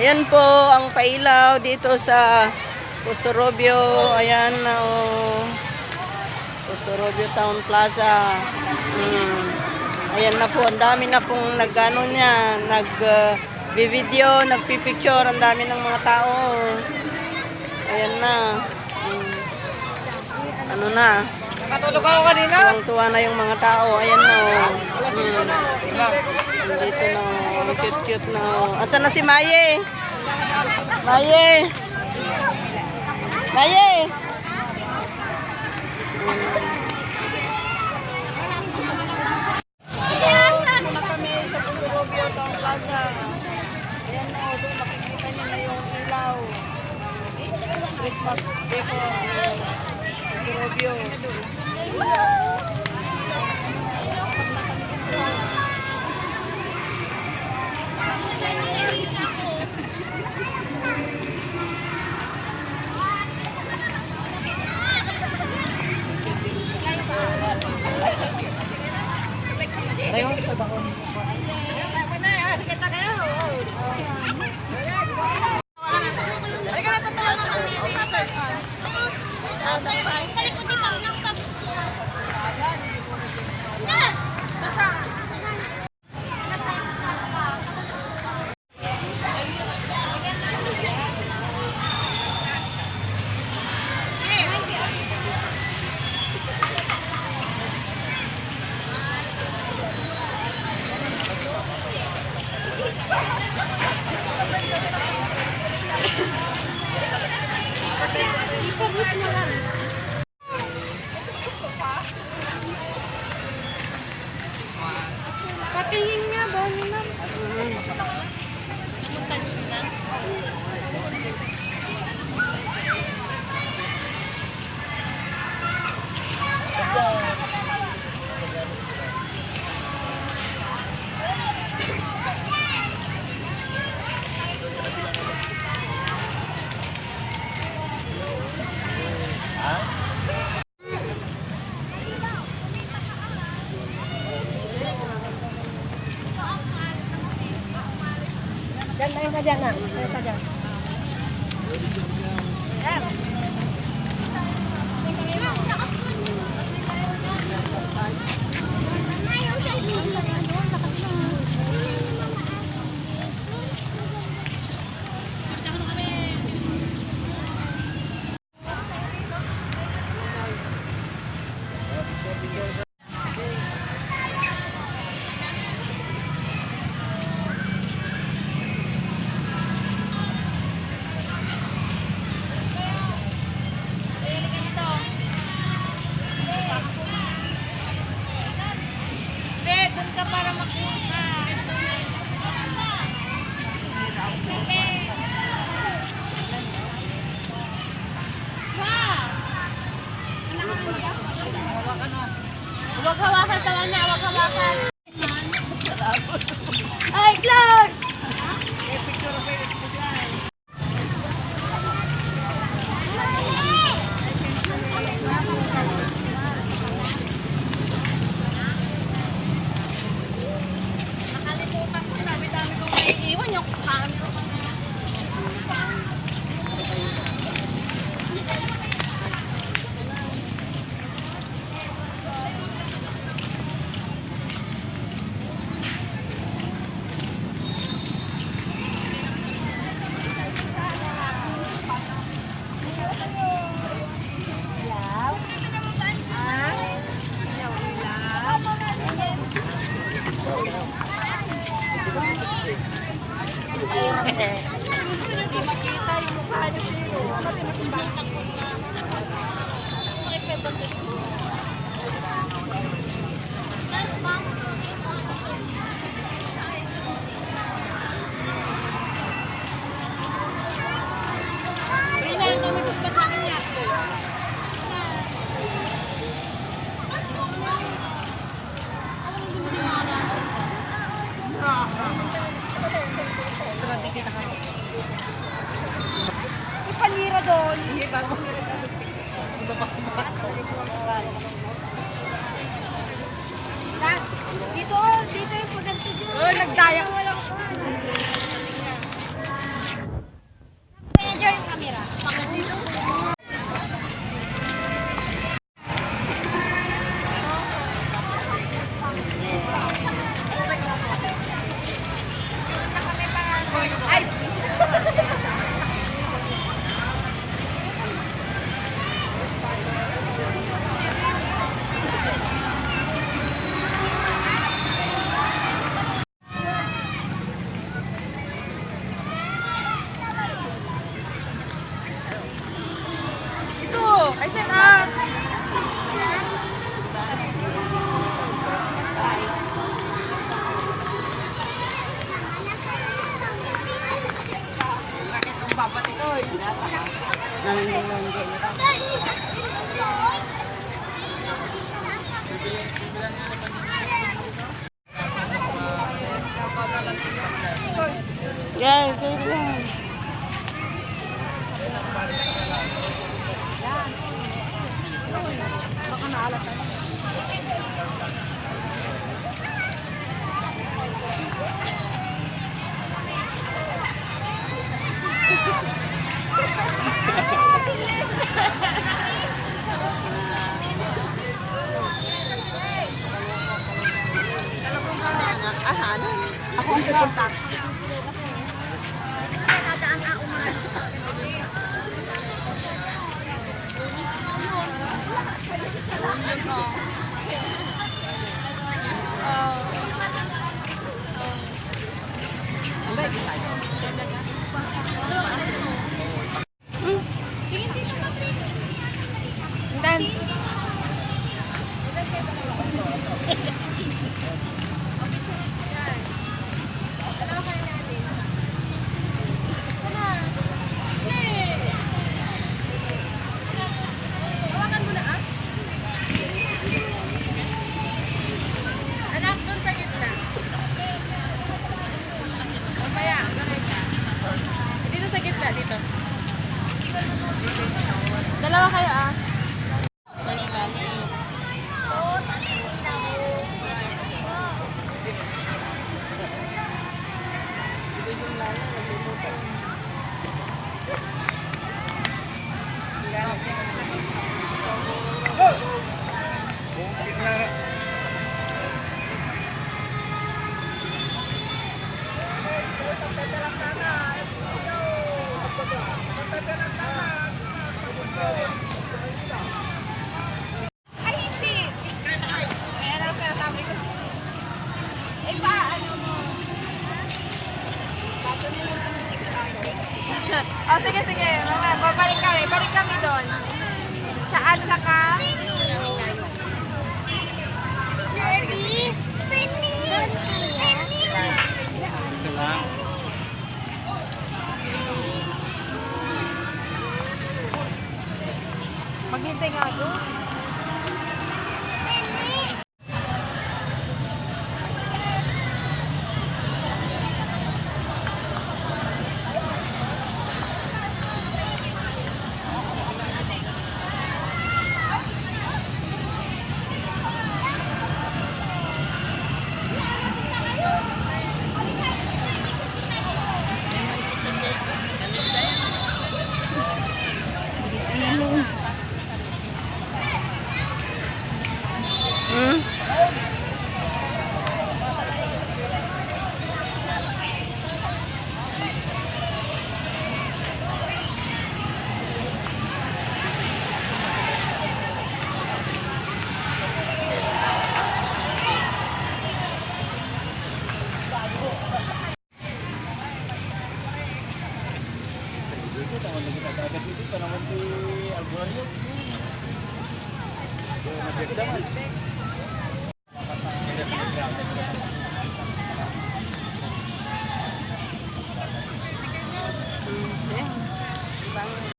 Ayan po ang pailaw dito sa Pustorobio. Ayan na Pustorobio Town Plaza. Ayan na po, ang dami na pong nag-ano niya, nag-video, nagpipicture, ang dami ng mga tao. Ayan na. Ano na? Nakatulog ako kanina. Tuwang-tuwa na yung mga tao. Ayan na. Dito na. Ang cute-cute na. Asan na si Maye? Maye! Maye! Muna kami sa Pustorobio Town Plaza. Ayan na. Doon makikita niyo na yung ilaw. Christmas decor. Pustorobio. Patingin nga ba nila? Diyan tayo ka dyan na. Tayo ka dyan. Para makuha. Huwag hawakan sa kanya, huwag hawakan. Ay, Cloud! Hindi makita yung mukha niyo dito. Ipanira doon. Hindi bago. Dito yung pagkanto dyan. Oh, nagdaya. Ay! Ito! Ay, saan ah? Bakit ang papat ito? Yan, yan. Ako ang pupunta. Dan. Anak, doon sa gitna. Mamaya, ganun ka. Dito sa gitna, dito. Dalawa kayo ah. Ay, hindi. Ayan ang sinasabi ko. Eh, paano mo? Oh, sige, sige. Babalik kami. Balik kami doon. Saan saka? Ready? Maghintay nga doon. Hmm? Dito naman si Albuario. Nabigdaman.